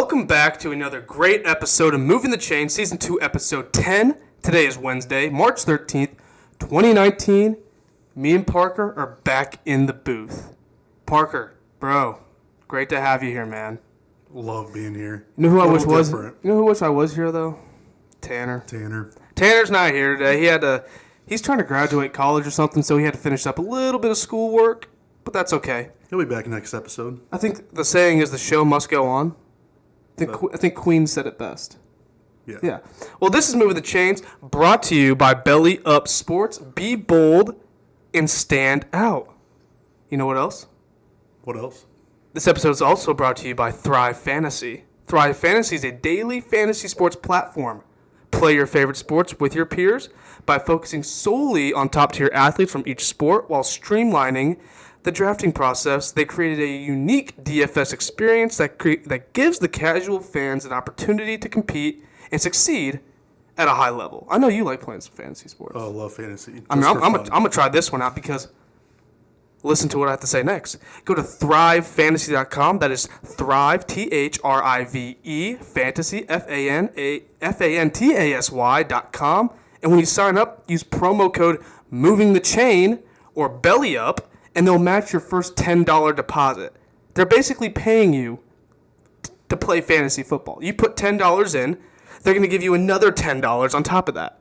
Welcome back to another great episode of Moving the Chain, Season 2, Episode 10. Today is Wednesday, March 13th, 2019. Me and Parker are back in the booth. Parker, bro, great to have you here, man. Love being here. You know who I wish was? You know who I wish I was here, though? Tanner. Tanner's not here today. He's trying to graduate college or something, so he had to finish up a little bit of schoolwork, but that's okay. He'll be back next episode. I think the saying is the show must go on. I think Queen said it best. Yeah. Well, this is Moving the Chains, brought to you by Belly Up Sports. Be bold and stand out. You know what else? What else? This episode is also brought to you by Thrive Fantasy. Thrive Fantasy is a daily fantasy sports platform. Play your favorite sports with your peers by focusing solely on top-tier athletes from each sport while streamlining the drafting process. They created a unique DFS experience that gives the casual fans an opportunity to compete and succeed at a high level. I know you like playing some fantasy sports. Oh, I love fantasy. I'm gonna try this one out because listen to what I have to say next. Go to thrivefantasy.com. That is Thrive, Thrive, fantasy, fantasy.com. And when you sign up, use promo code Moving the Chain or Belly Up, and they'll match your first $10 deposit. They're basically paying you to play fantasy football. You put $10 in, they're going to give you another $10 on top of that.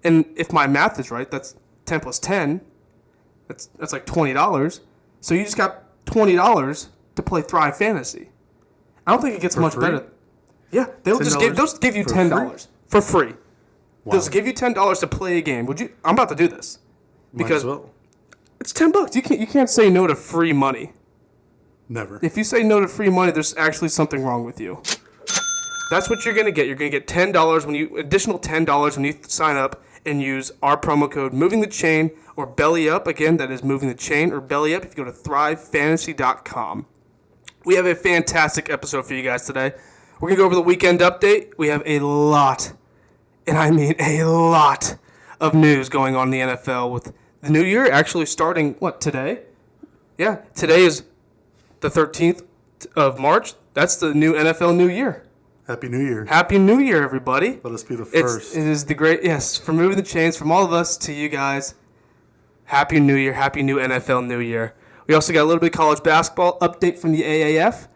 And if my math is right, that's 10 plus 10. That's like $20. So you just got $20 to play Thrive Fantasy. I don't think it gets much better. Yeah, they'll just give you $10 for free. Wow. They'll just give you $10 to play a game. I'm about to do this because it's $10. You can't say no to free money. Never. If you say no to free money, there's actually something wrong with you. That's what you're gonna get. You're gonna get additional $10 when you sign up and use our promo code Moving the Chain or Belly Up. Again, that is Moving the Chain or Belly Up. If you go to thrivefantasy.com. We have a fantastic episode for you guys today. We're gonna go over the weekend update. We have a lot, and I mean a lot, of news going on in the NFL with the new year actually starting, today? Yeah, today is the 13th of March. That's the new NFL New Year. Happy New Year. Happy New Year, everybody. Let us be the first. It is the great, yes, from Moving the Chains, from all of us to you guys. Happy New Year. Happy new NFL New Year. We also got a little bit of college basketball update from the AAF,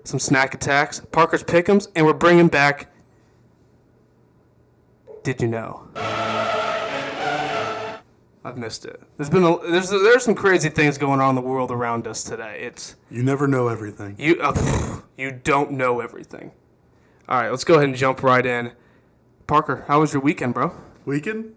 some snack attacks, Parker's Pick Ems, and we're bringing back Did You Know? I've missed it. There's some crazy things going on in the world around us today. You never know everything. You don't know everything. All right, let's go ahead and jump right in. Parker, how was your weekend, bro? Weekend?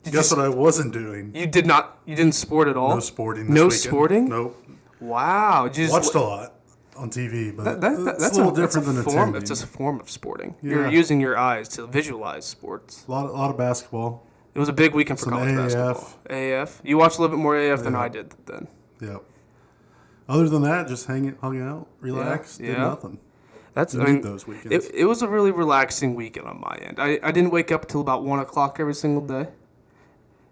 Guess what I wasn't doing? You didn't sport at all? No sporting this No weekend. sporting? Nope. Wow. Watched a lot on TV, but that's a little different than attending. It's just a form of sporting. Yeah. You're using your eyes to visualize sports. A lot of basketball. It was a big weekend for college basketball. AAF. You watched a little bit more AAF than I did then. Yep. Other than that, just hung out, relaxed, did nothing. Those weekends. It was a really relaxing weekend on my end. I didn't wake up until about 1 o'clock every single day.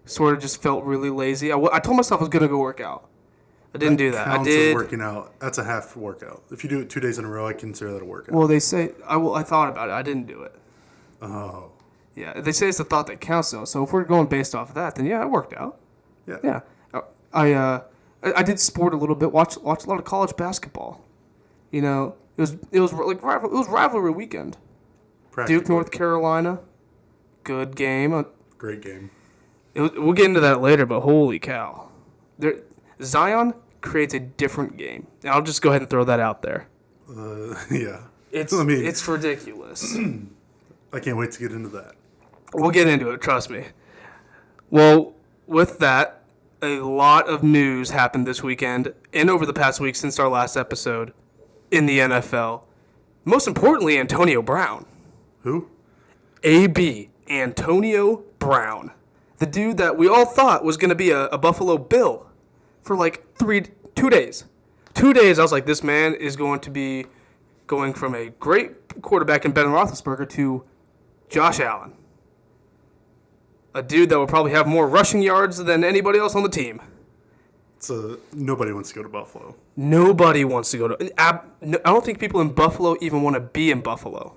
Sort of just felt really lazy. I told myself I was going to go work out. I didn't do that. I did. Working out. That's a half workout. If you do it 2 days in a row, I consider that a workout. Well, they say I thought about it. I didn't do it. Oh. Yeah, they say it's the thought that counts, though. So if we're going based off of that, then yeah, I worked out. Yeah. I did sport a little bit. Watched a lot of college basketball. You know, it was rivalry weekend. Duke, North Carolina, good game. Great game. We'll get into that later, but holy cow, Zion creates a different game. And I'll just go ahead and throw that out there. Yeah. It's ridiculous. I can't wait to get into that. We'll get into it, trust me. Well, with that, a lot of news happened this weekend and over the past week since our last episode in the NFL. Most importantly, Antonio Brown. Who? A.B. Antonio Brown. The dude that we all thought was going to be a Buffalo Bill for like 2 days. 2 days, I was like, this man is going to be going from a great quarterback in Ben Roethlisberger to Josh Allen. A dude that will probably have more rushing yards than anybody else on the team. Nobody wants to go to Buffalo. Nobody wants to go to. I don't think people in Buffalo even want to be in Buffalo.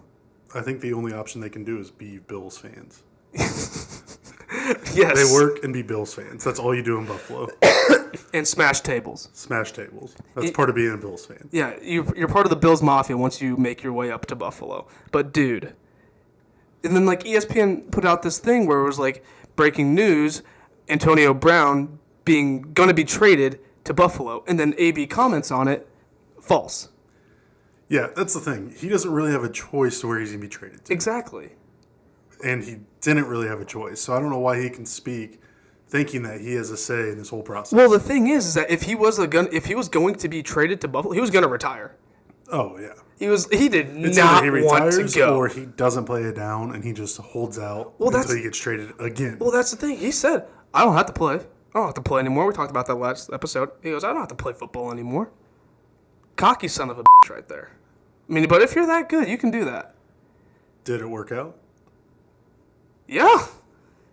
I think the only option they can do is be Bills fans. Yes. They work and be Bills fans. That's all you do in Buffalo. And smash tables. Smash tables. That's part of being a Bills fan. Yeah, you're part of the Bills Mafia once you make your way up to Buffalo. But, dude. And then, like, ESPN put out this thing where it was, like, breaking news, Antonio Brown going to be traded to Buffalo. And then AB comments on it, false. Yeah, that's the thing. He doesn't really have a choice to where he's going to be traded to. Exactly. And he didn't really have a choice. So I don't know why he can speak thinking that he has a say in this whole process. Well, the thing is that if he was going to be traded to Buffalo, he was going to retire. Oh, yeah. He did it's not either he want retires to go. or he doesn't play it down and he just holds out until he gets traded again. Well, that's the thing. He said, I don't have to play. I don't have to play anymore. We talked about that last episode. He goes, I don't have to play football anymore. Cocky son of a bitch right there. I mean, but if you're that good, you can do that. Did it work out? Yeah.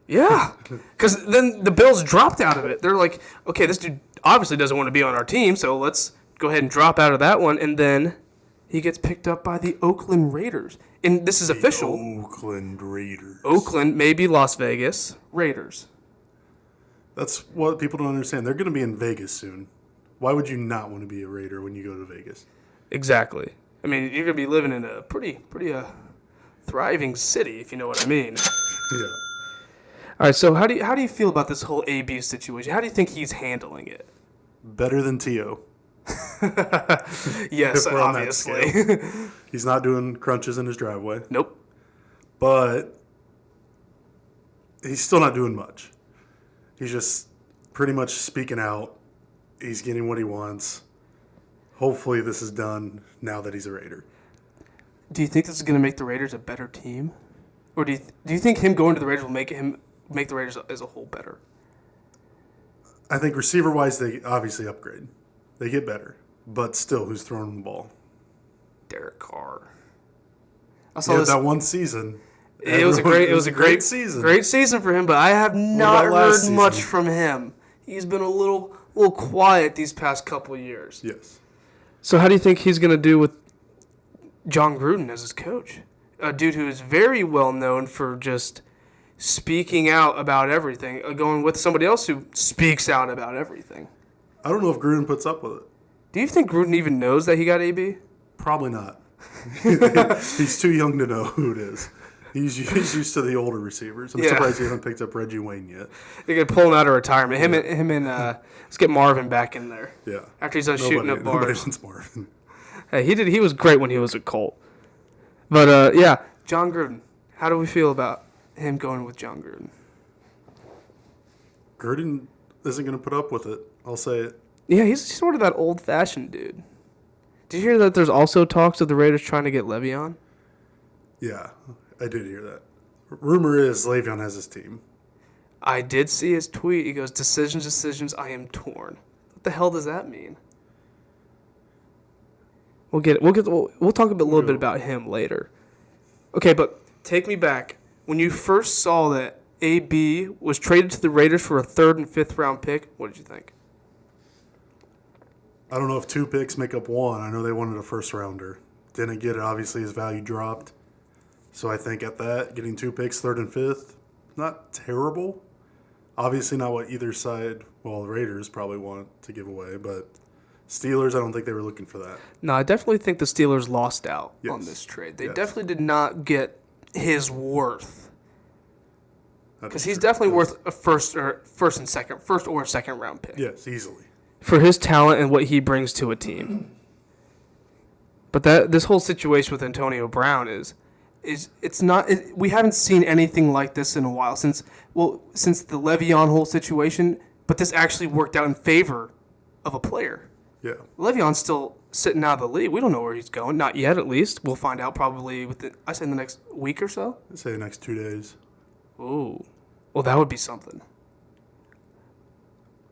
Yeah. Because then the Bills dropped out of it. They're like, okay, this dude obviously doesn't want to be on our team, so let's go ahead and drop out of that one. And then he gets picked up by the Oakland Raiders. And this is official. Oakland Raiders. Oakland, maybe Las Vegas Raiders. That's what people don't understand. They're going to be in Vegas soon. Why would you not want to be a Raider when you go to Vegas? Exactly. I mean, you're going to be living in a pretty thriving city, if you know what I mean. Yeah. All right, so how do you feel about this whole AB situation? How do you think he's handling it? Better than T.O. Yes, obviously. He's not doing crunches in his driveway. Nope. But he's still not doing much. He's just pretty much speaking out. He's getting what he wants. Hopefully this is done now that he's a Raider. Do you think this is going to make the Raiders a better team? Or do you think him going to the Raiders will make the Raiders as a whole better? I think receiver-wise, they obviously upgrade. They get better. But still, who's throwing the ball? Derek Carr. I saw that one season. It was a great season. Great season for him, but I have not heard much from him. He's been a little quiet these past couple of years. Yes. So how do you think he's going to do with John Gruden as his coach? A dude who is very well known for just speaking out about everything, going with somebody else who speaks out about everything. I don't know if Gruden puts up with it. Do you think Gruden even knows that he got AB? Probably not. He's too young to know who it is. He's used to the older receivers. I'm surprised he hasn't picked up Reggie Wayne yet. They could pull him out of retirement. Him and let's get Marvin back in there. Yeah. After he's done shooting up bars. Nobody wants Marvin. Hey, he was great when he was a Colt. But yeah, John Gruden. How do we feel about him going with John Gruden? Gruden isn't going to put up with it. I'll say it. Yeah, he's sort of that old-fashioned dude. Did you hear that there's also talks of the Raiders trying to get LeVeon? Yeah, I did hear that. Rumor is LeVeon has his team. I did see his tweet. He goes, decisions, I am torn. What the hell does that mean? We'll talk a little bit about him later. Okay, but take me back. When you first saw that AB was traded to the Raiders for a 3rd and 5th round pick, what did you think? I don't know if 2 picks make up 1. I know they wanted a first rounder. Didn't get it. Obviously, his value dropped. So I think at that, getting 2 picks, 3rd and 5th, not terrible. Obviously not what either side, well, the Raiders probably want to give away, but Steelers, I don't think they were looking for that. No, I definitely think the Steelers lost out on this trade. They definitely did not get his worth. Because he's definitely worth a first or second round pick. Yes, easily. For his talent and what he brings to a team. But this whole situation with Antonio Brown we haven't seen anything like this in a while since the LeVeon whole situation, but this actually worked out in favor of a player. Yeah. LeVeon's still sitting out of the league. We don't know where he's going. Not yet, at least. We'll find out probably in the next week or so. I'd say the next 2 days. Ooh. Well, that would be something.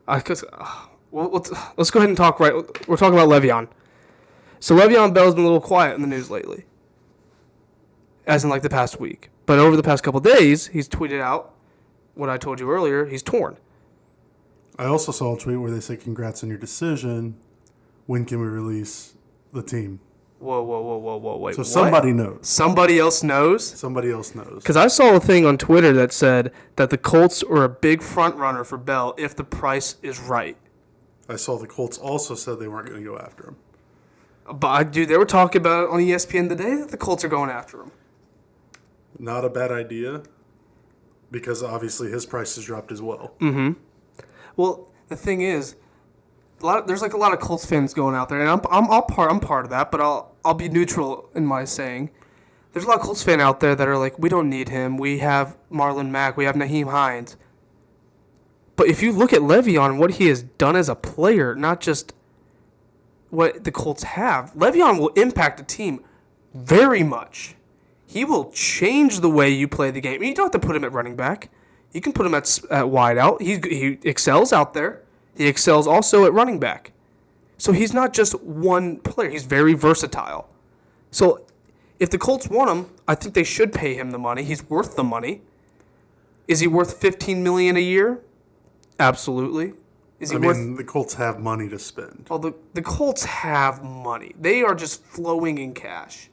Let's go ahead and talk right. We're talking about LeVeon. So LeVeon Bell's been a little quiet in the news lately. As in like the past week. But over the past couple of days, he's tweeted out what I told you earlier. He's torn. I also saw a tweet where they said, "Congrats on your decision. When can we release the team?" Whoa, wait. So what? somebody knows. Somebody else knows? Somebody else knows. Because I saw a thing on Twitter that said that the Colts are a big front runner for Bell if the price is right. I saw the Colts also said they weren't going to go after him. But, dude, they were talking about it on ESPN today that the Colts are going after him. Not a bad idea, because obviously his price has dropped as well. Mm-hmm. Well, the thing is, there's like a lot of Colts fans going out there, and I'm part of that, but I'll be neutral in my saying. There's a lot of Colts fans out there that are like, we don't need him. We have Marlon Mack. We have Naheem Hines. But if you look at LeVeon, what he has done as a player, not just what the Colts have, LeVeon will impact a team very much. He will change the way you play the game. You don't have to put him at running back. You can put him at wide out. He excels out there. He excels also at running back. So he's not just one player. He's very versatile. So if the Colts want him, I think they should pay him the money. He's worth the money. Is he worth $15 million a year? Absolutely. Is he worth? The Colts have money to spend. Well, the Colts have money. They are just flowing in cash.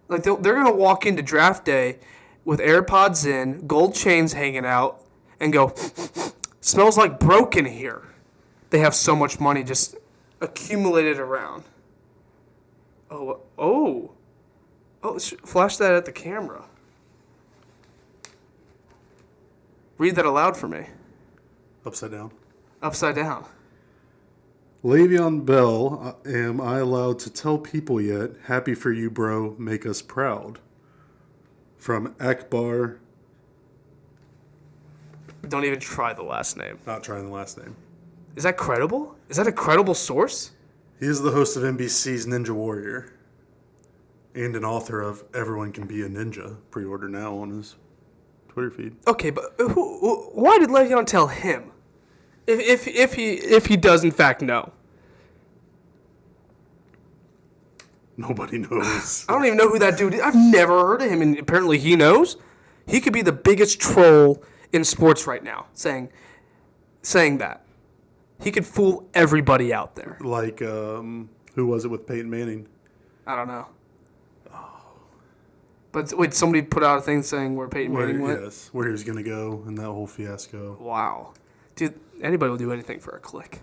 Like they're gonna walk into draft day with AirPods in, gold chains hanging out, and go, smells like broken here. They have so much money just accumulated around. Oh! Flash that at the camera. Read that aloud for me. Upside down. Upside down. LeVeon Bell, am I allowed to tell people yet? Happy for you, bro. Make us proud. From Akbar. Don't even try the last name. Not trying the last name. Is that credible? Is that a credible source? He is the host of NBC's Ninja Warrior and an author of Everyone Can Be a Ninja. Pre-order now on his Twitter feed. Okay, but why did LeVeon tell him? If he does in fact know. Nobody knows. I don't even know who that dude is. I've never heard of him, and apparently he knows. He could be the biggest troll in sports right now, saying that. He could fool everybody out there. Like, who was it with Peyton Manning? I don't know. But wait, somebody put out a thing saying where Peyton Manning went? Yes, where he was going to go in that whole fiasco. Wow. Dude, anybody will do anything for a click.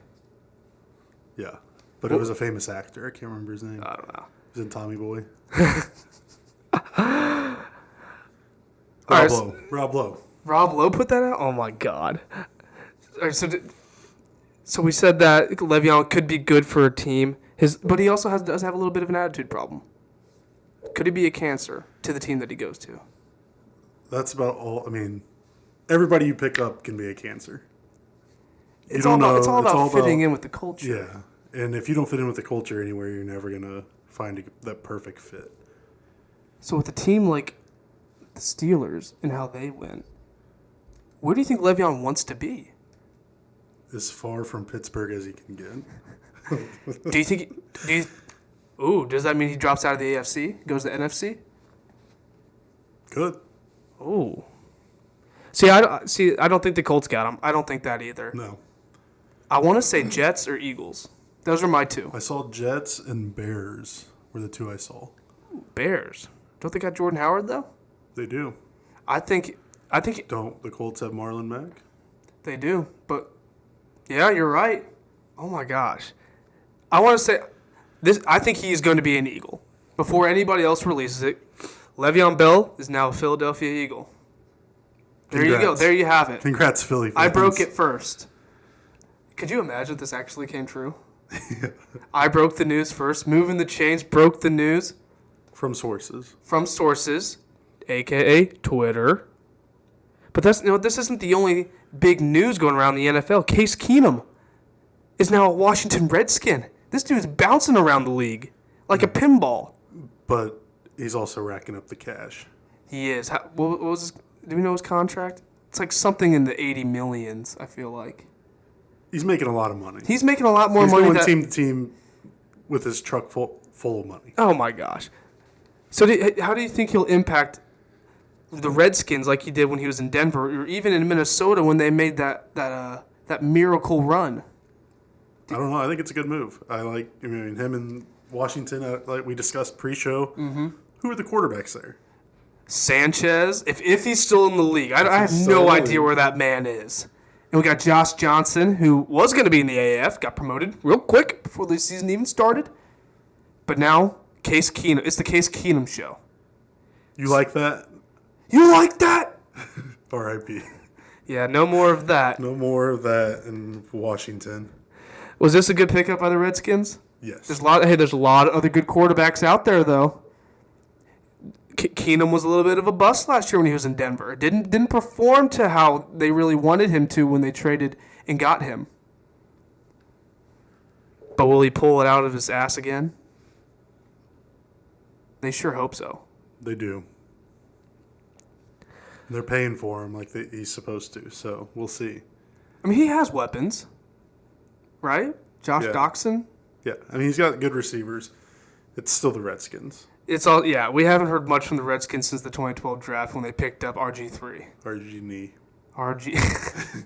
Yeah, but it was a famous actor. I can't remember his name. I don't know. He was in Tommy Boy. Right, Rob Lowe. Rob Lowe put that out? Oh, my God. All right, so we said that LeVeon could be good for a team, but he also does have a little bit of an attitude problem. Could he be a cancer to the team that he goes to? That's about all. Everybody you pick up can be a cancer. It's all about fitting in with the culture. Yeah, and if you don't fit in with the culture anywhere, you're never going to find that perfect fit. So with a team like the Steelers and how they win, where do you think LeVeon wants to be? As far from Pittsburgh as he can get. Does that mean he drops out of the AFC, goes to the NFC? Good. Ooh. I don't think the Colts got him. I don't think that either. No. I want to say Jets or Eagles. Those are my two. I saw Jets and Bears were the two I saw. Bears. Don't they got Jordan Howard, though? They do. I think. Don't the Colts have Marlon Mack? They do, but yeah, you're right. Oh my gosh. I want to say this. I think he is going to be an Eagle before anybody else releases it. LeVeon Bell is now a Philadelphia Eagle. There you go. There you have it. Congrats, Philly fans. I broke it first. Could you imagine if this actually came true? I broke the news first. Moving the chains, broke the news. From sources, a.k.a. Twitter. But this isn't the only big news going around the NFL. Case Keenum is now a Washington Redskin. This dude's bouncing around the league like a pinball. But he's also racking up the cash. He is. What was his, do we know his contract? It's like something in the 80 millions, I feel like. He's making a lot of money. He's making a lot more He's money. He's going team to team with his truck full of money. Oh, my gosh. So how do you think he'll impact the Redskins like he did when he was in Denver or even in Minnesota when they made that that miracle run. I don't know. I think it's a good move. Him and Washington, like we discussed pre-show. Mm-hmm. Who are the quarterbacks there? Sanchez, if he's still in the league. I have no idea where that man is. And we got Josh Johnson, who was going to be in the AAF, got promoted real quick before the season even started. But now, Case Keenum. It's the Case Keenum show. You like that? You like that? R.I.P. Yeah, no more of that. No more of that in Washington. Was this a good pickup by the Redskins? Yes. There's a lot of other good quarterbacks out there, though. Keenum was a little bit of a bust last year when he was in Denver. Didn't perform to how they really wanted him to when they traded and got him. But will he pull it out of his ass again? They sure hope so. They do. They're paying for him like he's supposed to, so we'll see. I mean, he has weapons, right? Josh Doxson? Yeah, I mean, he's got good receivers. It's still the Redskins. It's all, yeah, we haven't heard much from the Redskins since the 2012 draft when they picked up RG3. RG.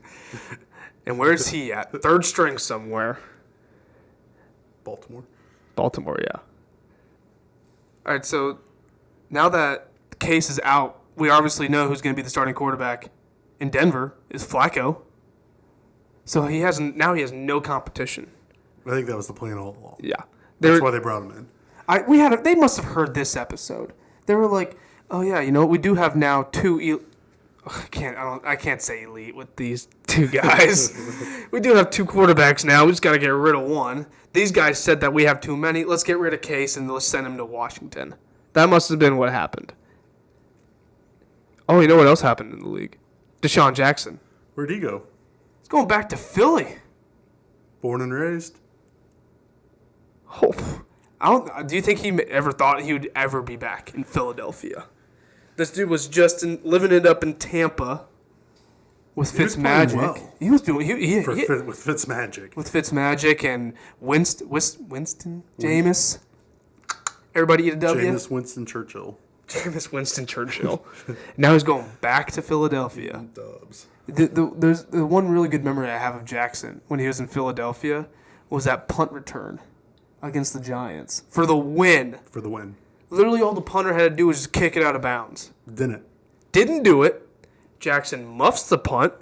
And where's he at? Third string somewhere. Baltimore, yeah. All right, so now that the Case is out, we obviously know who's going to be the starting quarterback in Denver is Flacco. So he has no competition. I think that was the plan all along. Yeah. That's why they brought him in. They must have heard this episode. They were like, "Oh yeah, you know what? We do have now two I can't say elite with these two guys. We do have two quarterbacks now. We just got to get rid of one. These guys said that we have too many. Let's get rid of Case and let's send him to Washington." That must have been what happened. Oh, you know what else happened in the league? Deshaun Jackson. Where'd he go? He's going back to Philly. Born and raised. Oh, do you think he ever thought he would ever be back in Philadelphia? This dude was just living it up in Tampa with Fitzmagic. Well. He was doing with Fitzmagic. With Fitzmagic and Winston Jameis. Everybody eat a W. Jameis Winston Churchill. Jameis Winston Churchill. Now he's going back to Philadelphia. Dubs. There's the one really good memory I have of Jackson when he was in Philadelphia was that punt return against the Giants for the win. Literally all the punter had to do was just kick it out of bounds. Didn't do it. Jackson muffs the punt,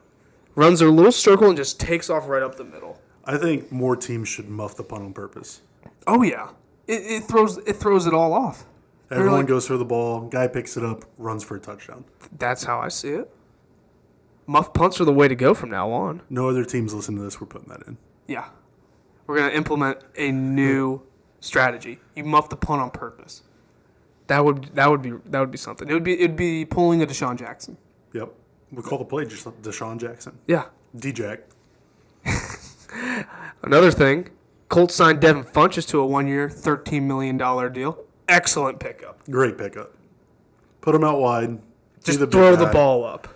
runs a little circle, and just takes off right up the middle. I think more teams should muff the punt on purpose. Oh, yeah. It throws it all off. Everyone goes for the ball. Guy picks it up, runs for a touchdown. That's how I see it. Muff punts are the way to go from now on. No other teams listen to this. We're putting that in. Yeah. We're going to implement a new strategy. You muff the punt on purpose. That would be something. It'd be pulling a Deshaun Jackson. Yep. We call the play Deshaun Jackson. Yeah. D-Jack. Another thing, Colts signed Devin Funchess to a 1-year, $13 million deal. Excellent pickup. Great pickup. Put him out wide. Just throw the ball up.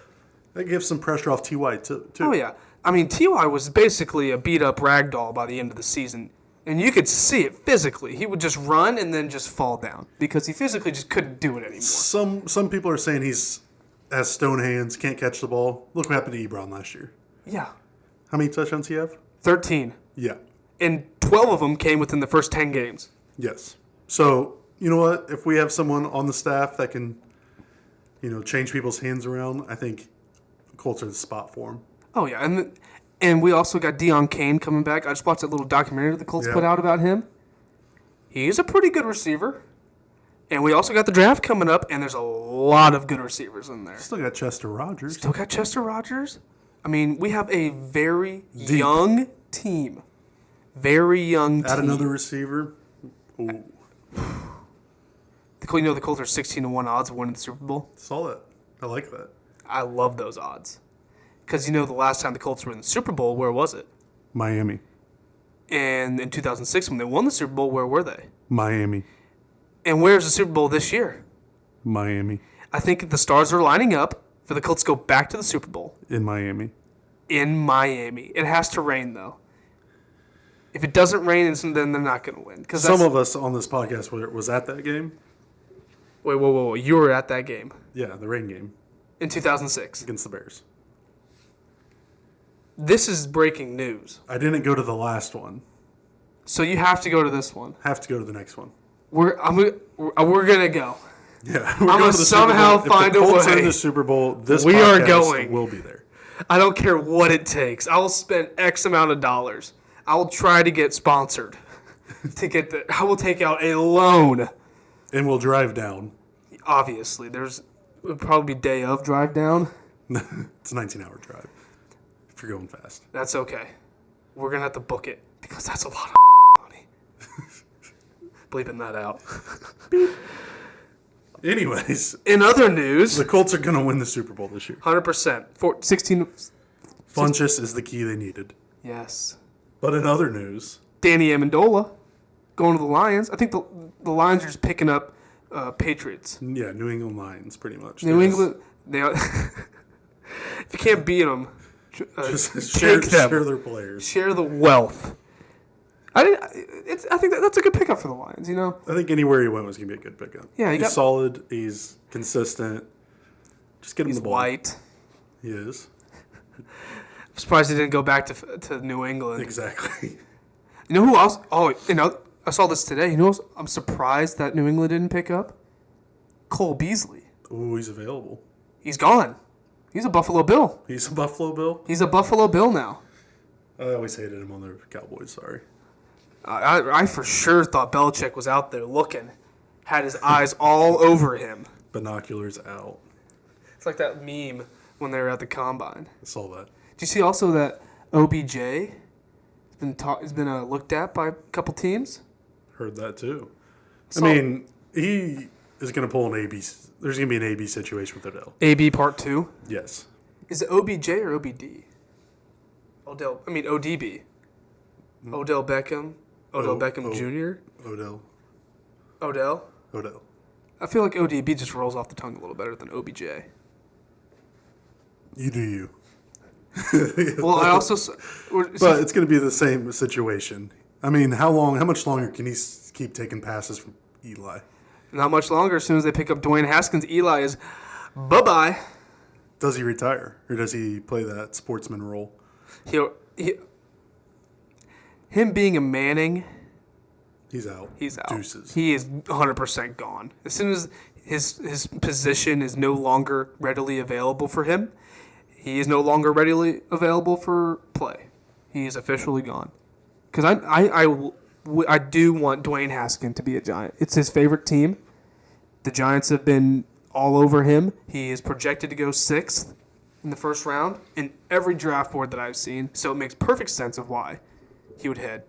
That gives some pressure off T.Y. too. Oh, yeah. I mean, T.Y. was basically a beat-up ragdoll by the end of the season. And you could see it physically. He would just run and then just fall down because he physically just couldn't do it anymore. Some people are saying has stone hands, can't catch the ball. Look what happened to Ebron last year. Yeah. How many touchdowns do you have? 13. Yeah. And 12 of them came within the first 10 games. Yes. So, you know what? If we have someone on the staff that can, change people's hands around, I think the Colts are the spot for him. Oh, yeah. And we also got Deion Kane coming back. I just watched that little documentary the Colts put out about him. He's a pretty good receiver. And we also got the draft coming up, and there's a lot of good receivers in there. Still got Chester Rogers. I mean, we have a very young team. Very young team. Add another receiver. Ooh. The Colts are 16-1 odds of winning the Super Bowl. Saw that. I like that. I love those odds. Because the last time the Colts were in the Super Bowl, where was it? Miami. And in 2006, when they won the Super Bowl, where were they? Miami. And where's the Super Bowl this year? Miami. I think the stars are lining up for the Colts to go back to the Super Bowl. In Miami. It has to rain, though. If it doesn't rain, then they're not going to win. Some of us on this podcast was at that game. Wait, whoa. You were at that game? Yeah, the rain game. In 2006. Against the Bears. This is breaking news. I didn't go to the last one. So you have to go to this one. Have to go to the next one. We're gonna go. Yeah, I'm gonna somehow find a way. If the Colts are in the Super Bowl, this We are podcast going. will be there. I don't care what it takes. I will spend X amount of dollars. I will try to get sponsored. I will take out a loan. And we'll drive down. Obviously, it'll probably be day of drive down. It's a 19-hour drive if you're going fast. That's okay. We're going to have to book it because that's a lot of money. Bleeping that out. Anyways. In other news. The Colts are going to win the Super Bowl this year. 100%. 16. Funchess is the key they needed. Yes. But in other news. Danny Amendola going to the Lions. I think the Lions are just picking up Patriots. Yeah, New England Lions, pretty much. New England. They are, if you can't beat them, just share their players. Share the wealth. I think that's a good pickup for the Lions. You know. I think anywhere he went was gonna be a good pickup. Yeah, he's solid. He's consistent. Just get him the ball. He's white. He is. I'm surprised he didn't go back to New England. Exactly. You know who else? Oh, I saw this today. You know, I'm surprised that New England didn't pick up Cole Beasley. Ooh, he's available. He's gone. He's a Buffalo Bill. He's a Buffalo Bill? He's a Buffalo Bill now. I always hated him on the Cowboys, sorry. I for sure thought Belichick was out there looking. Had his eyes all over him. Binoculars out. It's like that meme when they were at the Combine. I saw that. Do you see also that OBJ has been looked at by a couple teams? Heard that too. I mean, he is going to pull an AB. There's going to be an AB situation with Odell. AB part 2? Yes. Is it OBJ or OBD? ODB. Odell Beckham. Odell Beckham Jr. Odell. I feel like ODB just rolls off the tongue a little better than OBJ. You do you. Well, I also... But it's going to be the same situation. I mean, how much longer can he keep taking passes from Eli? Not much longer. As soon as they pick up Dwayne Haskins, Eli is bye-bye. Does he retire? Or does he play that sportsman role? Him being a Manning... He's out. Deuces. He is 100% gone. As soon as his position is no longer readily available for him, he is no longer readily available for play. He is officially gone. Because I do want Dwayne Haskins to be a Giant. It's his favorite team. The Giants have been all over him. He is projected to go 6th in the first round in every draft board that I've seen. So it makes perfect sense of why he would head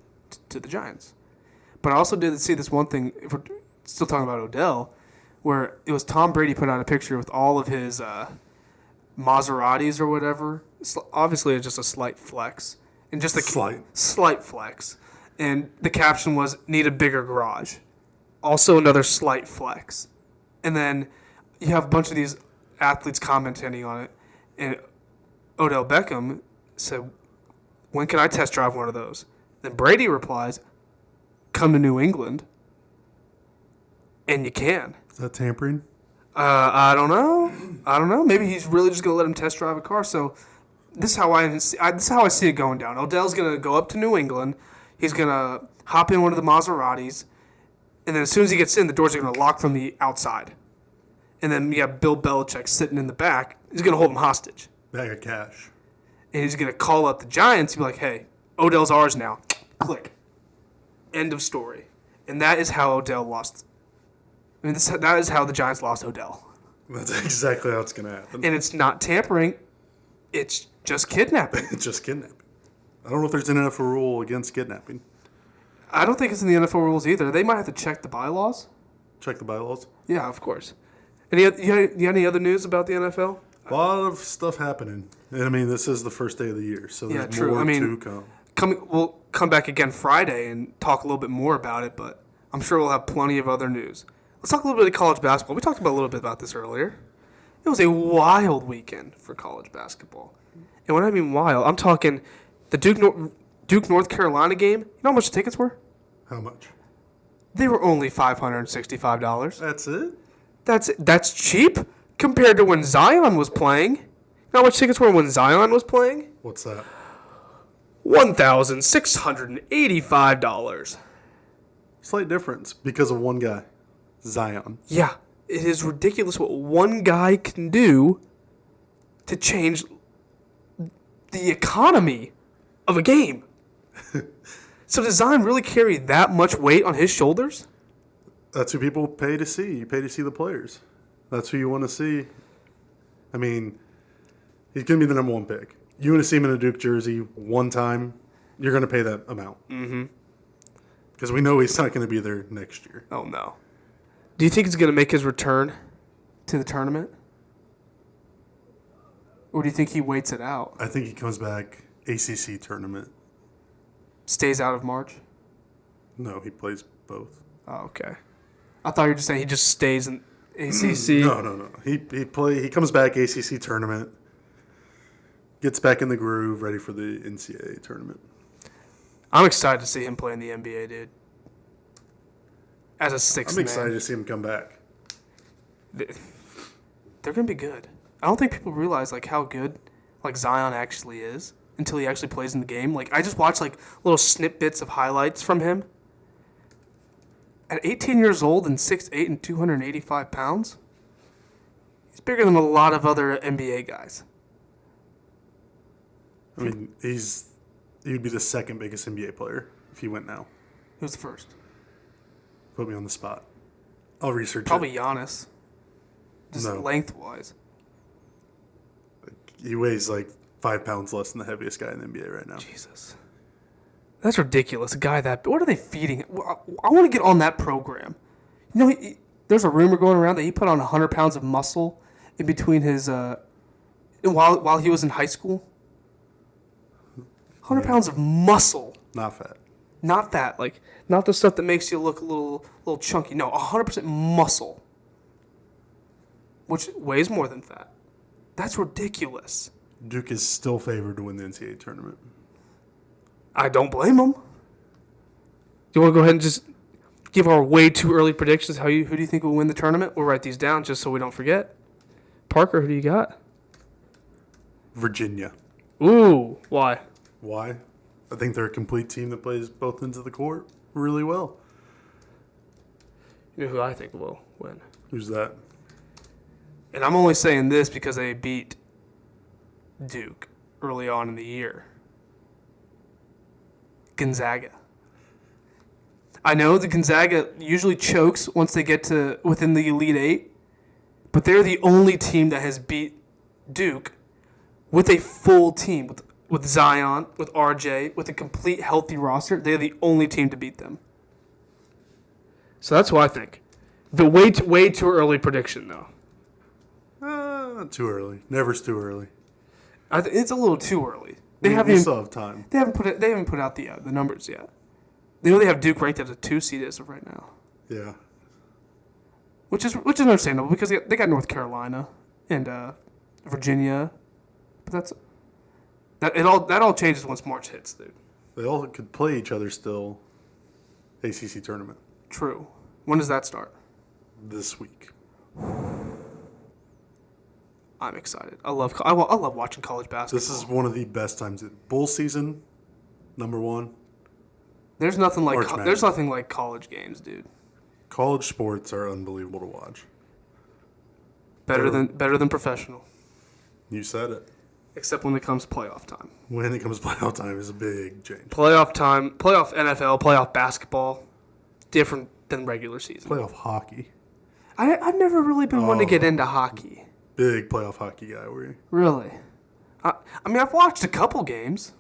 to the Giants. But I also did see this one thing, if we're still talking about Odell, where it was Tom Brady put out a picture with all of his Maseratis or whatever. Obviously, it's just a slight flex. And just a slight flex. And the caption was, need a bigger garage. Also another slight flex. And then you have a bunch of these athletes commenting on it. And Odell Beckham said, when can I test drive one of those? Then Brady replies, come to New England. And you can. Is that tampering? I don't know. Maybe he's really just going to let him test drive a car. So this is how I see it going down. Odell's going to go up to New England. He's going to hop in one of the Maseratis. And then as soon as he gets in, the doors are going to lock from the outside. And then you have Bill Belichick sitting in the back. He's going to hold him hostage. Bag of cash. And he's going to call up the Giants and be like, hey, Odell's ours now. Click. End of story. And that is how Odell lost. I mean, that is how the Giants lost Odell. That's exactly how it's going to happen. And it's not tampering. It's just kidnapping. It's just kidnapping. I don't know if there's an NFL rule against kidnapping. I don't think it's in the NFL rules either. They might have to check the bylaws. Check the bylaws? Yeah, of course. You have any other news about the NFL? A lot of stuff happening. And I mean, this is the first day of the year, so there's more to come. We'll come back again Friday and talk a little bit more about it, but I'm sure we'll have plenty of other news. Let's talk a little bit of college basketball. We talked about a little bit about this earlier. It was a wild weekend for college basketball. And when I mean wild, I'm talking the Duke North Carolina game. You know how much the tickets were? How much? They were only $565. That's it? That's cheap compared to when Zion was playing. You know how much tickets were when Zion was playing? What's that? $1,685. Slight difference because of one guy, Zion. Yeah, it is ridiculous what one guy can do to change the economy of a game. So does Zion really carry that much weight on his shoulders? That's who people pay to see. You pay to see the players. That's who you want to see. I mean, he's going to be the number one pick. You want to see him in a Duke jersey one time, you're going to pay that amount. Mm-hmm. Because we know he's not going to be there next year. Oh, no. Do you think he's going to make his return to the tournament? Or do you think he waits it out? I think he comes back ACC tournament. Stays out of March? No, he plays both. Oh, okay. I thought you were just saying he just stays in ACC. No. He comes back ACC tournament, gets back in the groove, ready for the NCAA tournament. I'm excited to see him play in the NBA, dude. As a sixth man. I'm excited to see him come back. They're going to be good. I don't think people realize like how good like Zion actually is until he actually plays in the game. Like I just watched like little snippets of highlights from him. At 18 years old and 6'8" and 285 pounds, he's bigger than a lot of other NBA guys. I mean, he'd be the second biggest NBA player if he went now. He was the first. Put me on the spot. I'll research Probably it. Giannis. Just No. lengthwise. He weighs like 5 pounds less than the heaviest guy in the NBA right now. Jesus. That's ridiculous. A guy that... What are they feeding him? I want to get on that program. You know, there's a rumor going around that he put on 100 pounds of muscle in between his... while he was in high school. 100 pounds of muscle. Not fat. Not that. Like, not the stuff that makes you look a little chunky. No, 100% muscle. Which weighs more than fat. That's ridiculous. Duke is still favored to win the NCAA tournament. I don't blame him. You want to go ahead and just give our way too early predictions? Who do you think will win the tournament? We'll write these down just so we don't forget. Parker, who do you got? Virginia. Ooh, why? Why? I think they're a complete team that plays both ends of the court really well. You know who I think will win? Who's that? And I'm only saying this because they beat Duke early on in the year. Gonzaga. I know the Gonzaga usually chokes once they get to within the Elite Eight, but they're the only team that has beat Duke with a full team, with Zion, with RJ, with a complete healthy roster. They're the only team to beat them. So that's what I think. The way too early prediction, though. Not too early. Never's too early. It's a little too early. We still have time. They haven't put out the numbers yet. They know they have Duke ranked as a 2 seed as of right now. Yeah. Which is understandable because they got North Carolina and Virginia, but that all changes once March hits, dude. They all could play each other still. ACC tournament. True. When does that start? This week. I'm excited. I love watching college basketball. This is one of the best times. Bowl season, number one. There's nothing like March Madness. college games, dude. College sports are unbelievable to watch. Better than professional. You said it. Except when it comes playoff time. When it comes to playoff time, is a big change. Playoff time, playoff NFL, playoff basketball, different than regular season. Playoff hockey. I've never really been one to get into hockey. Big playoff hockey guy, were you? Really? I mean, I've watched a couple games.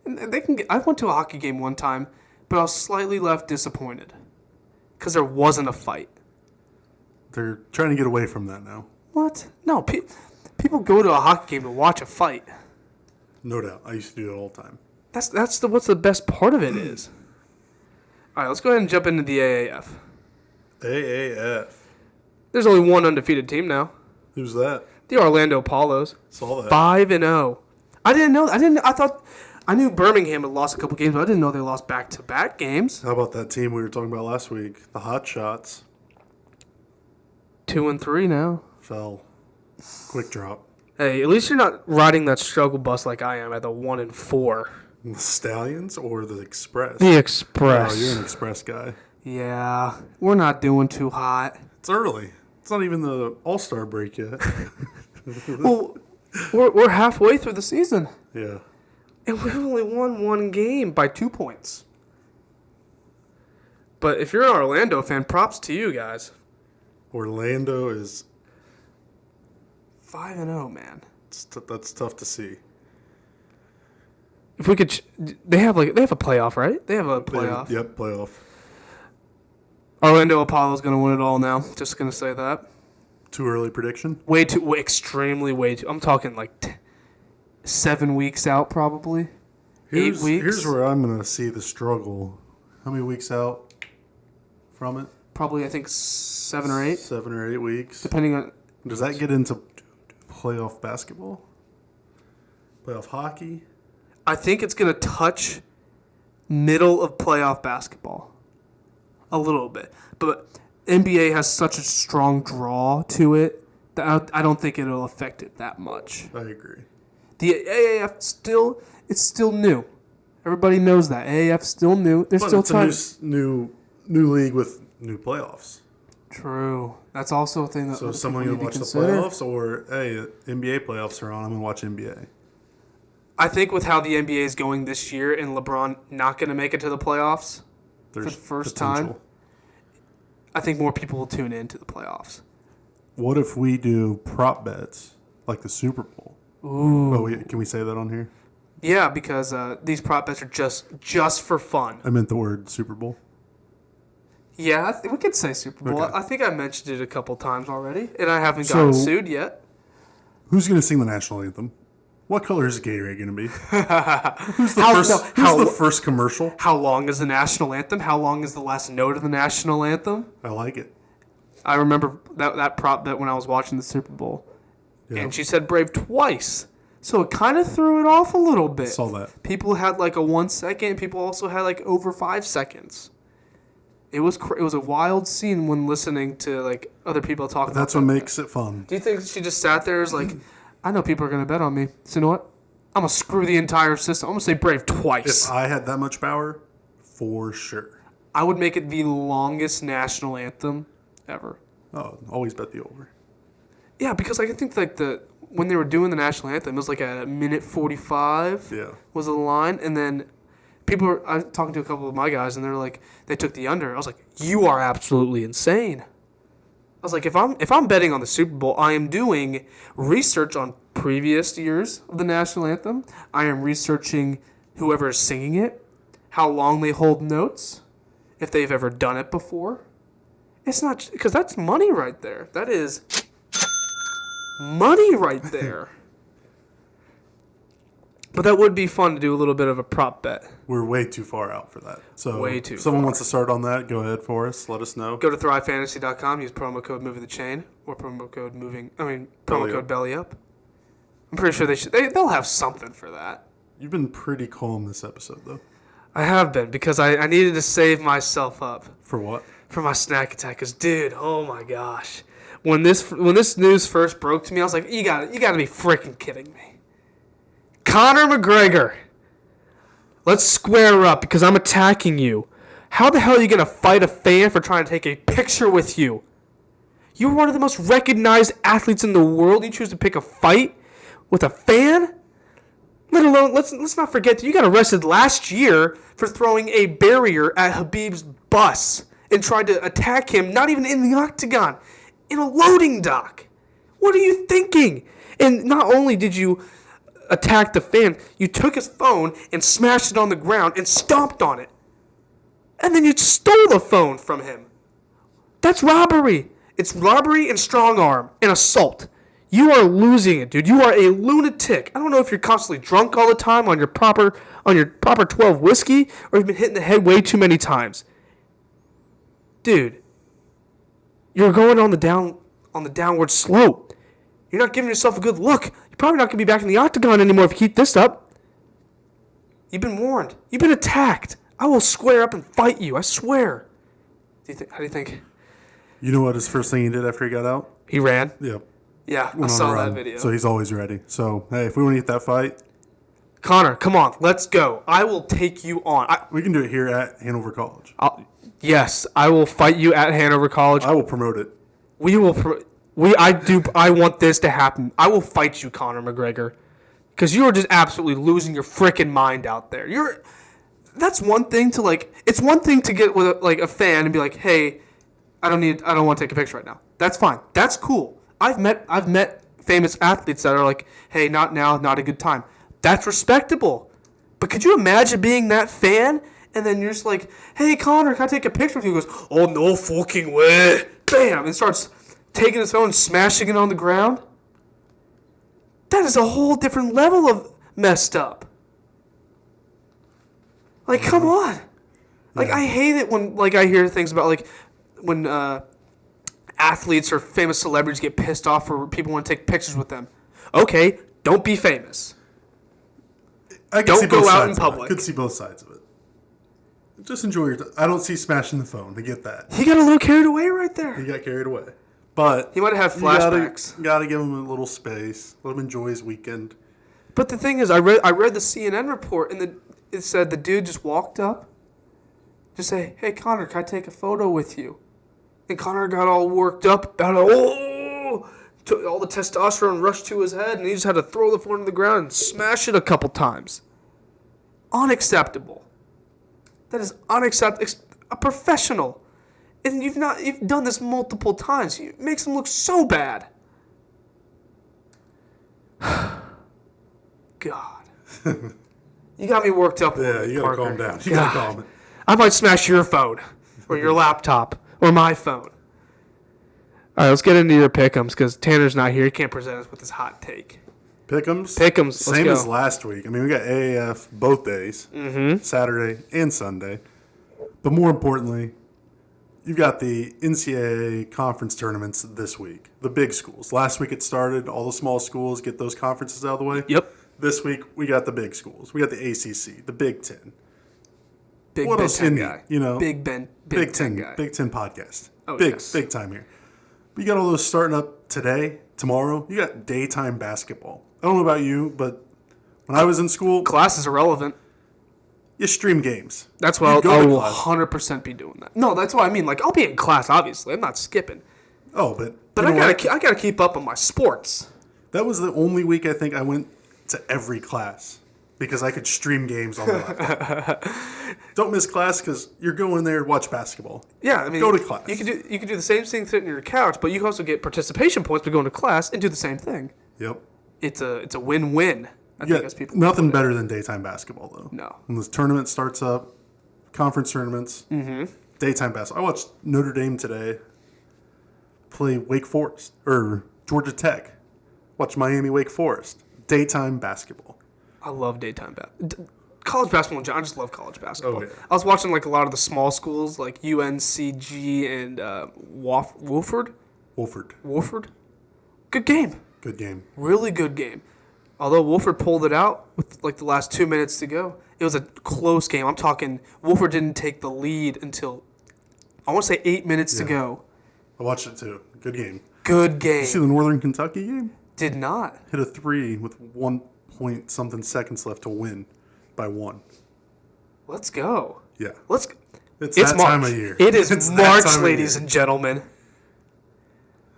And I went to a hockey game one time, but I was slightly left disappointed. Because there wasn't a fight. They're trying to get away from that now. What? No, people go to a hockey game to watch a fight. No doubt. I used to do it all the time. That's what's the best part of it is. All right, let's go ahead and jump into the AAF. AAF. There's only one undefeated team now. Who's that? The Orlando Apollos. Saw that. 5-0. I didn't know. I knew Birmingham had lost a couple games, but I didn't know they lost back-to-back games. How about that team we were talking about last week? The Hot Shots. 2-3 now. Fell. Quick drop. Hey, at least you're not riding that struggle bus like I am at the 1-4. The Stallions or the Express? The Express. Oh, you're an Express guy. Yeah, we're not doing too hot. It's early. It's not even the All-Star break yet. Well, we're halfway through the season. Yeah. And we've only won one game by 2 points. But if you're an Orlando fan, props to you guys. Orlando is 5-0, man. that's tough to see. If we could, they have a playoff, right? They have a playoff. Yep, playoff. Orlando Apollo's gonna win it all now. Just gonna say that. Too early prediction? Extremely way too. I'm talking like 7 weeks out, probably. 8 weeks. Here's where I'm gonna see the struggle. How many weeks out from it? Probably, I think 7 or 8. 7 or 8 weeks. Depending on. Does that get into playoff basketball? Playoff hockey? I think it's gonna touch middle of playoff basketball. A little bit, but NBA has such a strong draw to it that I don't think it'll affect it that much. I agree. The AAF it's still new. Everybody knows that AAF's still new. There's still time. It's a new league with new playoffs. True. That's also a thing that. So is someone gonna watch the playoffs, or hey, NBA playoffs are on? I'm gonna watch NBA. I think with how the NBA is going this year and LeBron not going to make it to the playoffs. There's for the first potential. time, I think more people will tune in to the playoffs. What if we do prop bets like the Super Bowl? Ooh. Oh, can we say that on here? Yeah, because these prop bets are just for fun. I meant the word Super Bowl. Yeah, I think we could say Super Bowl. Okay. I think I mentioned it a couple times already, and I haven't gotten sued yet. Who's going to sing the national anthem? What color is Gatorade going to be? Who's the first commercial? How long is the national anthem? How long is the last note of the national anthem? I like it. I remember that prop bet when I was watching the Super Bowl. Yeah. And she said Brave twice. So it kind of threw it off a little bit. Saw that. People had like a 1 second. People also had like over 5 seconds. It was a wild scene when listening to like other people talking. That's what makes it fun. Do you think she just sat there as like, I know people are going to bet on me. So you know what? I'm going to screw the entire system. I'm going to say Brave twice. If I had that much power, for sure. I would make it the longest national anthem ever. Oh, always bet the over. Yeah, because I think like when they were doing the national anthem, it was like at 1:45. Yeah. Was the line, and then I was talking to a couple of my guys, and they're like, they took the under. I was like, you are absolutely insane. I was like, if I'm betting on the Super Bowl, I am doing research on previous years of the national anthem. I am researching whoever is singing it, how long they hold notes, if they've ever done it before. It's not because that's money right there. That is money right there. But that would be fun to do a little bit of a prop bet. We're way too far out for that. So way too if someone far. wants to start on that, go ahead for us. Let us know. Go to thrivefantasy.com, use promo code Moving the Chain or promo code Belly Up. I'm pretty sure they'll have something for that. You've been pretty calm this episode though. I have been because I needed to save myself up. For what? For my snack attack. Cause dude, oh my gosh. When this news first broke to me, I was like, you gotta be freaking kidding me. Connor McGregor, let's square up because I'm attacking you. How the hell are you going to fight a fan for trying to take a picture with you? You're one of the most recognized athletes in the world. You choose to pick a fight with a fan? Let alone, let's not forget that you got arrested last year for throwing a barrier at Habib's bus and tried to attack him, not even in the octagon, in a loading dock. What are you thinking? And not only did you attacked the fan, you took his phone and smashed it on the ground and stomped on it. And then you stole the phone from him. That's robbery. It's robbery and strong arm and assault. You are losing it, dude. You are a lunatic. I don't know if you're constantly drunk all the time on your proper 12 whiskey or you've been hitting the head way too many times. Dude, you're going on the downward slope. You're not giving yourself a good look. You're probably not going to be back in the octagon anymore if you keep this up. You've been warned. You've been attacked. I will square up and fight you. I swear. How do you think? You know what his first thing he did after he got out? He ran? Yep. Yeah, I saw that video. So he's always ready. So, hey, if we want to get that fight, Connor, come on, let's go. I will take you on. We can do it here at Hanover College. Yes, I will fight you at Hanover College. I will promote it. We will. I want this to happen. I will fight you, Connor McGregor, because you are just absolutely losing your freaking mind out there. That's one thing to like. It's one thing to get with a fan and be like, "Hey, I don't want to take a picture right now." That's fine. That's cool. I've met famous athletes that are like, "Hey, not now, not a good time." That's respectable. But could you imagine being that fan and then you're just like, "Hey, Connor, can I take a picture with you?" He goes, "Oh, no fucking way." Bam, and starts taking his phone and smashing it on the ground. That is a whole different level of messed up. Like, come on. Like, I hate it when, like, I hear things about, like, when athletes or famous celebrities get pissed off or people want to take pictures with them. Okay, don't be famous. Don't go out in public. I could see both sides of it. Just enjoy your time. I don't see smashing the phone. I get that. He got a little carried away right there. He got carried away. But he might have had flashbacks. You gotta give him a little space. Let him enjoy his weekend. But the thing is, I read the CNN report, and it said the dude just walked up, just say, "Hey, Connor, can I take a photo with you?" And Connor got all worked up about all the testosterone rushed to his head, and he just had to throw the phone to the ground and smash it a couple times. Unacceptable. That is unacceptable. A professional. And you've done this multiple times. It makes him look so bad. God. You got me worked up. Yeah, you gotta calm down. You gotta calm it. I might smash your phone. Or your laptop. Or my phone. All right, let's get into your pick 'ems because Tanner's not here. He can't present us with his hot take. Pick 'ems? Pick 'ems. Same as last week. I mean, we got AAF both days, Saturday and Sunday. But more importantly, you've got the NCAA conference tournaments this week. The big schools. Last week it started. All the small schools get those conferences out of the way. Yep. This week we got the big schools. We got the ACC, the Big Ten. Big what Ben else 10 you guy. need? You know, Big Ten guy. Big Ten podcast. Oh, big yes. Big time here. You got all those starting up today, tomorrow. You got daytime basketball. I don't know about you, but when I was in school, Class is irrelevant. you stream games. That's why I will 100% be doing that. No, that's what I mean. Like, I'll be in class, obviously. I'm not skipping. Oh, but I gotta keep up on my sports. That was the only week I think I went to every class because I could stream games on the laptop. Don't miss class because you're going there to watch basketball. Yeah, I mean, go to class. You can do the same thing sitting on your couch, but you can also get participation points by going to class and do the same thing. Yep. It's a win-win. I think as people nothing better than daytime basketball though. No. When this tournament starts up, conference tournaments, daytime basketball. I watched Notre Dame today play Wake Forest or Georgia Tech. Watch Miami Wake Forest. Daytime basketball. I love daytime basketball. College basketball in general. I just love college basketball. Oh, yeah. I was watching like a lot of the small schools like UNCG and Wolford. Good game. Good game. Really good game. Although Wolford pulled it out with like the last 2 minutes to go, it was a close game. I'm talking Wolford didn't take the lead until I want to say 8 minutes to go. I watched it too. Good game. Good game. You see the Northern Kentucky game? Did not. Hit a 3 with 1 point something seconds left to win by 1. Let's go. Yeah. It's that March. time of year. It is It's that March, time of ladies year. and gentlemen.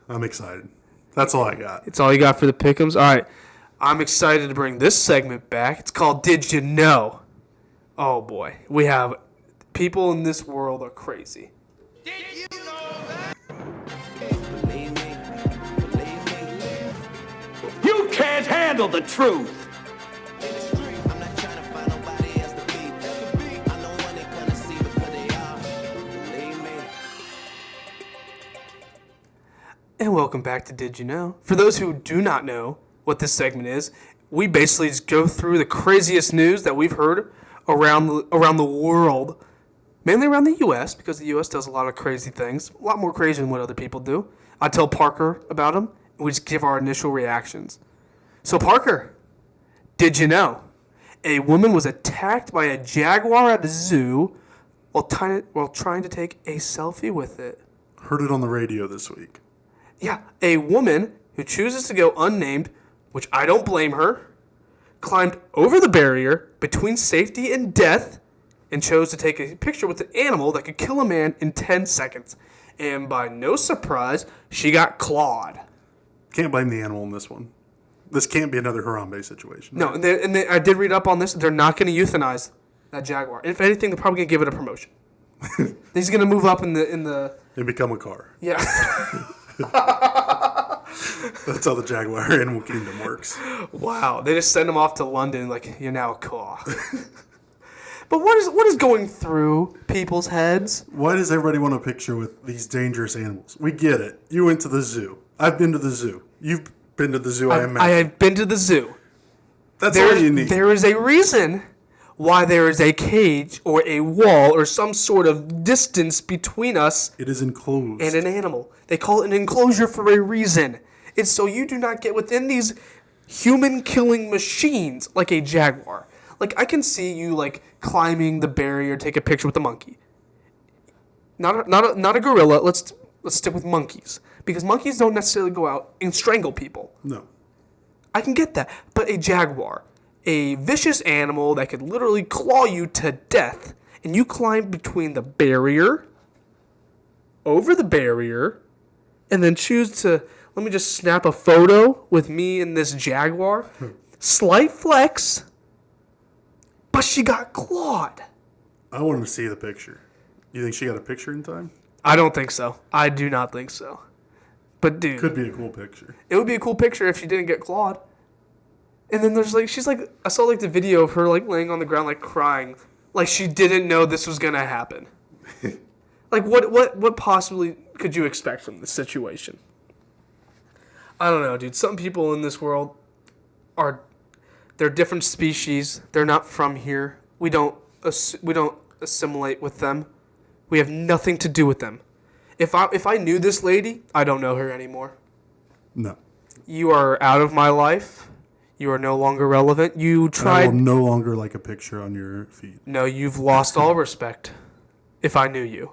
I'm excited. That's all I got. It's all you got for the pick'ems. All right. I'm excited to bring this segment back. It's called Did You Know? Oh, boy. We have people in this world are crazy. Did you know that? You can't handle the truth. I'm not trying to find nobody else to be. I'm the one they gonna see because they are. Believe me. And welcome back to Did You Know? For those who do not know what this segment is, we basically just go through the craziest news that we've heard around the world, mainly around the U.S., because the U.S. does a lot of crazy things, a lot more crazy than what other people do. I tell Parker about them, and we just give our initial reactions. So, Parker, did you know a woman was attacked by a jaguar at a zoo while trying to take a selfie with it? Heard it on the radio this week. Yeah, a woman who chooses to go unnamed, which I don't blame her, climbed over the barrier between safety and death and chose to take a picture with an animal that could kill a man in 10 seconds. And by no surprise, she got clawed. Can't blame the animal in this one. This can't be another Harambe situation. No, I did read up on this. They're not going to euthanize that jaguar. If anything, they're probably going to give it a promotion. He's going to move up in the. And become a car. Yeah. That's how the Jaguar Animal Kingdom works. Wow. They just send him off to London like, you're now a car. But what is going through people's heads? Why does everybody want a picture with these dangerous animals? We get it. You went to the zoo. I've been to the zoo. You've been to the zoo, I imagine. I have been to the zoo. That's all you need. There is a reason why there is a cage or a wall or some sort of distance between us It is enclosed. and an animal. They call it an enclosure for a reason. It's so you do not get within these human-killing machines like a jaguar. Like, I can see you, like, climbing the barrier, take a picture with a monkey. Not a gorilla. Let's stick with monkeys. Because monkeys don't necessarily go out and strangle people. No. I can get that. But a jaguar, a vicious animal that could literally claw you to death, and you climb between the barrier, over the barrier, and then choose to, let me just snap a photo with me and this jaguar. Slight flex, but she got clawed. I want to see the picture. You think she got a picture in time? I don't think so. I do not think so. But dude, Could be a cool picture. it would be a cool picture if she didn't get clawed. And then there's like, she's like, I saw like the video of her like laying on the ground like crying, like she didn't know this was gonna happen. Like what possibly could you expect from this situation? I don't know, dude. Some people in this world they're different species. They're not from here. We don't assimilate with them. We have nothing to do with them. If I knew this lady, I don't know her anymore. No. You are out of my life. You are no longer relevant. You I tried. will no longer like a picture on your feed. No, you've lost all respect. If I knew you.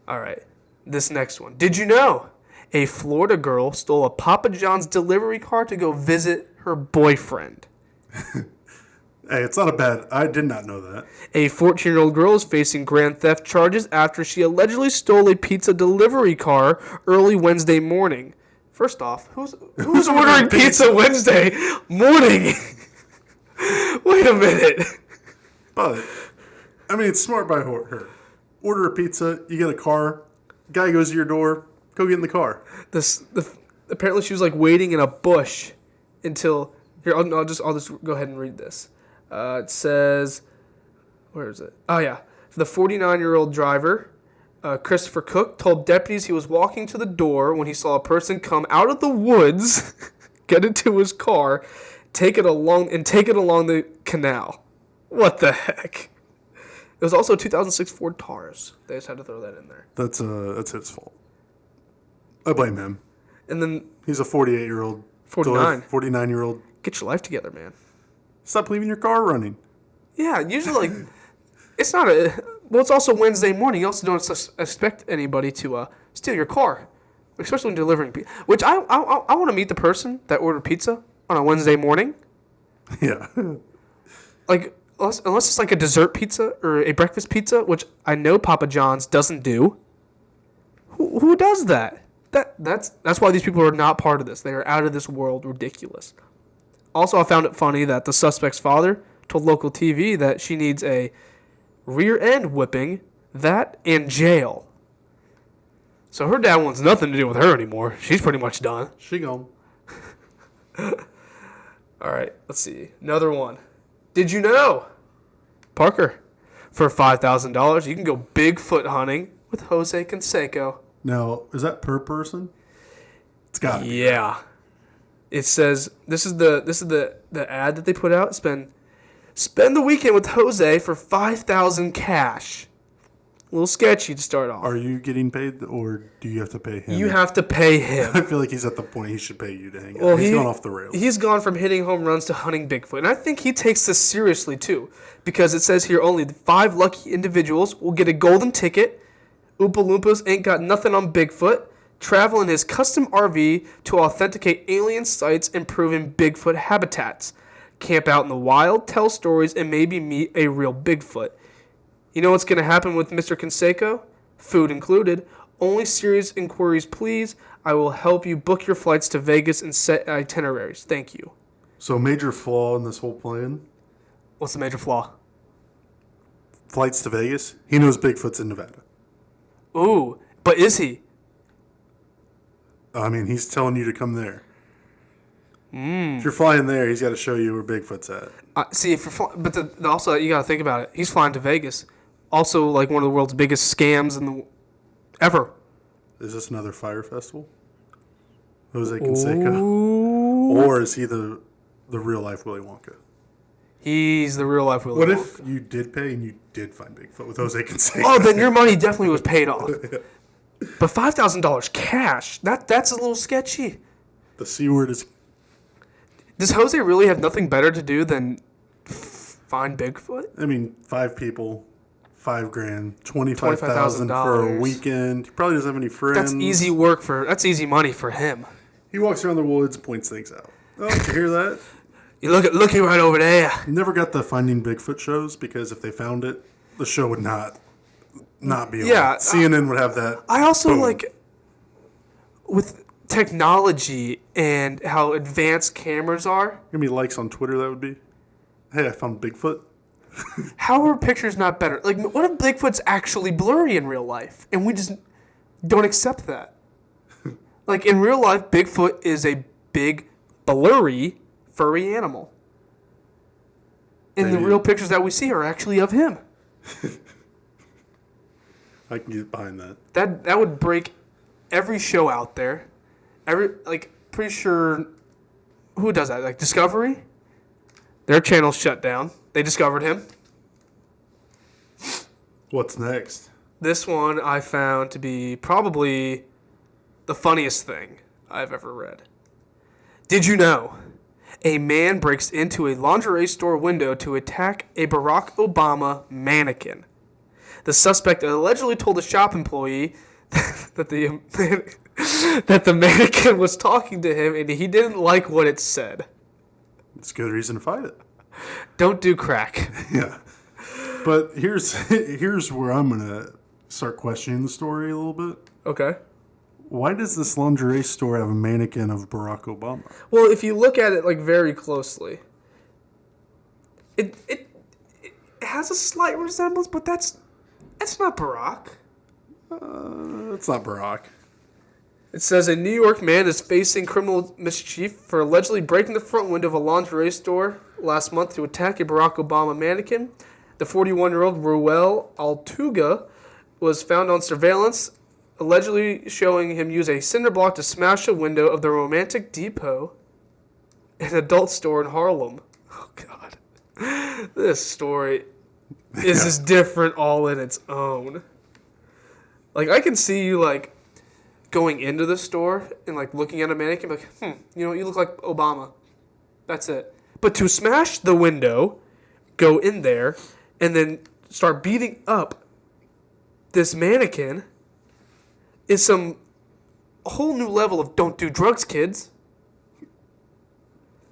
All right. This next one. Did you know a Florida girl stole a Papa John's delivery car to go visit her boyfriend? Hey, it's not a bad... I did not know that. A 14-year-old girl is facing grand theft charges after she allegedly stole a pizza delivery car early Wednesday morning. First off, who's ordering pizza Wednesday morning? Wait a minute. But, I mean, it's smart by her. Order a pizza, you get a car, guy goes to your door, go get in the car. Apparently she was like waiting in a bush until... Here, I'll just go ahead and read this. It says, where is it? Oh, yeah. The 49-year-old driver, Christopher Cook, told deputies he was walking to the door when he saw a person come out of the woods, get into his car, take it along the canal. What the heck? It was also a 2006 Ford Taurus. They just had to throw that in there. That's his fault. I blame him. And then He's a 48-year-old. 49. 49-year-old. Get your life together, man. Stop leaving your car running. Yeah, usually like it's not a. Well, it's also Wednesday morning. You also don't expect anybody to steal your car, especially when delivering pizza. Which I want to meet the person that ordered pizza on a Wednesday morning. Yeah. Like unless it's like a dessert pizza or a breakfast pizza, which I know Papa John's doesn't do. Who does that? That's why these people are not part of this. They are out of this world ridiculous. Also, I found it funny that the suspect's father told local TV that she needs a rear end whipping, that, and jail. So her dad wants nothing to do with her anymore. She's pretty much done. She gone. All right, let's see. Another one. Did you know, Parker, for $5,000, you can go Bigfoot hunting with Jose Canseco. Now, is that per person? It's got to be. Yeah. It says this is the ad that they put out. Spend the weekend with Jose for $5,000 cash. A little sketchy to start off. Are you getting paid, or do you have to pay him? You have to pay him. I feel like he's at the point he should pay you to hang out. Well, He's gone off the rails. He's gone from hitting home runs to hunting Bigfoot. And I think he takes this seriously, too. Because it says here only 5 lucky individuals will get a golden ticket. Oompa Loompas ain't got nothing on Bigfoot. travel in his custom RV to authenticate alien sites and proven Bigfoot habitats, camp out in the wild, tell stories, and maybe meet a real Bigfoot. You know what's going to happen with Mr. Canseco? Food included. Only serious inquiries, please. I will help you book your flights to Vegas and set itineraries. Thank you. So major flaw in this whole plan, What's the major flaw? flights to Vegas, he knows Bigfoot's in Nevada. Ooh, but is he? I mean, he's telling you to come there. If you're flying there, he's got to show you where Bigfoot's at. See, if you're also you gotta think about it. He's flying to Vegas, also like one of the world's biggest scams ever. Is this another fire festival? Jose Canseco? Or is he the real life Willy Wonka? He's the real life Willy What Wonka. if you did pay and you did find Bigfoot with Jose Canseco? Oh, then your money definitely was paid off. But $5,000 cash, that's a little sketchy. The C word is... Does Jose really have nothing better to do than find Bigfoot? I mean, 5 people, $5,000, $25,000 for a weekend. He probably doesn't have any friends. That's easy work that's easy money for him. He walks around the woods, points things out. Oh, did you hear that? You looking right over there. Never got the Finding Bigfoot shows because if they found it, the show would not be on. Yeah, CNN would have that. I also boom. like with technology and how advanced cameras are. How many likes on Twitter that would be? Hey, I found Bigfoot. How are pictures not better? Like, what if Bigfoot's actually blurry in real life, and we just don't accept that? Like in real life, Bigfoot is a big, blurry, furry animal. And the Maybe. real pictures that we see are actually of him. I can get behind that. That would break every show out there. Pretty sure, who does that? Like Discovery? Their channel's shut down. They discovered him. What's next? This one I found to be probably the funniest thing I've ever read. Did you know a man breaks into a lingerie store window to attack a Barack Obama mannequin? The suspect allegedly told a shop employee that the mannequin was talking to him and he didn't like what it said. It's a good reason to fight it. Don't do crack. Yeah. But here's where I'm going to start questioning the story a little bit. Okay. Why does this lingerie store have a mannequin of Barack Obama? Well, if you look at it like very closely, it has a slight resemblance, but that's not Barack. That's not Barack. It says a New York man is facing criminal mischief for allegedly breaking the front window of a lingerie store last month to attack a Barack Obama mannequin. The 41-year-old Ruel Altuga was found on surveillance, allegedly showing him use a cinder block to smash a window of the Romantic Depot, an adult store in Harlem. Oh, God. This story is just different all in its own. Like, I can see you, like, going into the store and, like, looking at a mannequin, like, you look like Obama. That's it. But to smash the window, go in there, and then start beating up this mannequin is a whole new level of don't do drugs, kids.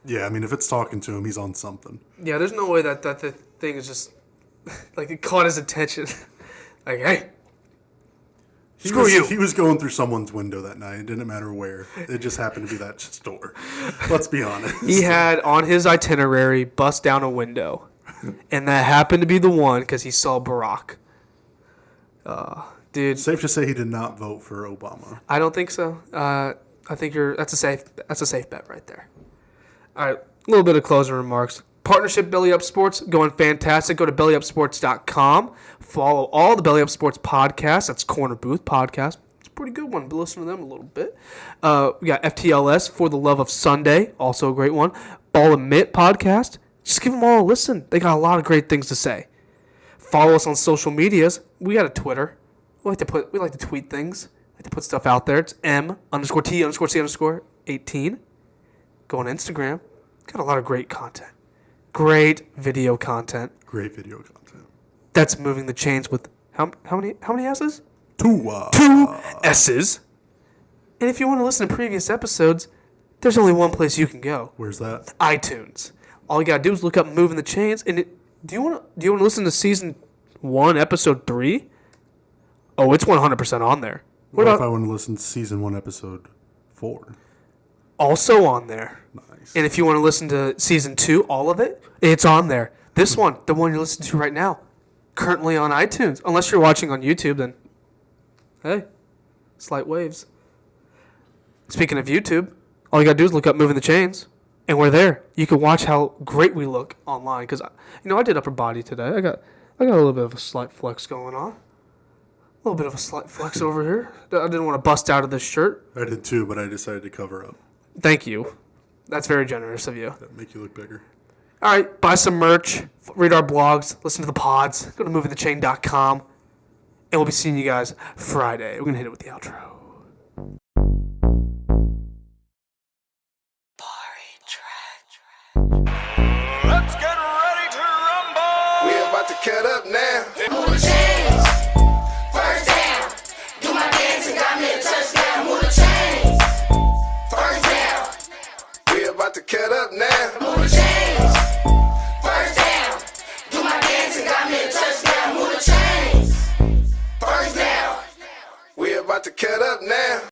Yeah, I mean, if it's talking to him, he's on something. Yeah, there's no way that the thing is just, like, it caught his attention. Like, hey, screw you. He was going through someone's window that night. It didn't matter where. It just happened to be that store. Let's be honest. He had on his itinerary bust down a window. And that happened to be the one because he saw Barack. Dude. Safe to say he did not vote for Obama. I don't think so. I think that's a safe bet right there. All right, a little bit of closing remarks. Partnership Belly Up Sports going fantastic. Go to bellyupsports.com. Follow all the Belly Up Sports podcasts. That's Corner Booth podcast. It's a pretty good one. Listen to them a little bit. We got FTLS For the Love of Sunday, also a great one. Ball and Mitt podcast. Just give them all a listen. They got a lot of great things to say. Follow us on social medias. We got a Twitter. We like to tweet things. We like to put stuff out there. It's M_T_C_18. Go on Instagram. Got a lot of great content. Great video content. Great video content. That's moving the chains with how many S's? Two Two S's. And if you want to listen to previous episodes, there's only one place you can go. Where's that? iTunes. All you gotta do is look up Moving the Chains. And do you want to listen to season 1, episode 3? Oh, it's 100% on there. What if I want to listen to season 1, episode 4? Also on there. Nice. And if you want to listen to season 2, all of it, it's on there. This one, the one you're listening to right now, currently on iTunes. Unless you're watching on YouTube, then hey, slight waves. Speaking of YouTube, all you gotta do is look up Moving the Chains, and we're there. You can watch how great we look online. Because I did upper body today. I got a little bit of a slight flex going on. A little bit of a slight flex over here. I didn't want to bust out of this shirt. I did too, but I decided to cover up. Thank you. That's very generous of you. That make you look bigger. All right, buy some merch, read our blogs, listen to the pods, go to movingthechain.com, and we'll be seeing you guys Friday. We're going to hit it with the outro. Let's get ready to rumble. We about to cut up now. Move the chains, first down. Do my dance and got me a touchdown. Move the chains, first down. We about to cut up now. Move the chains, first down. Do my dance and got me a touchdown. Move the chains, first down. We about to cut up now.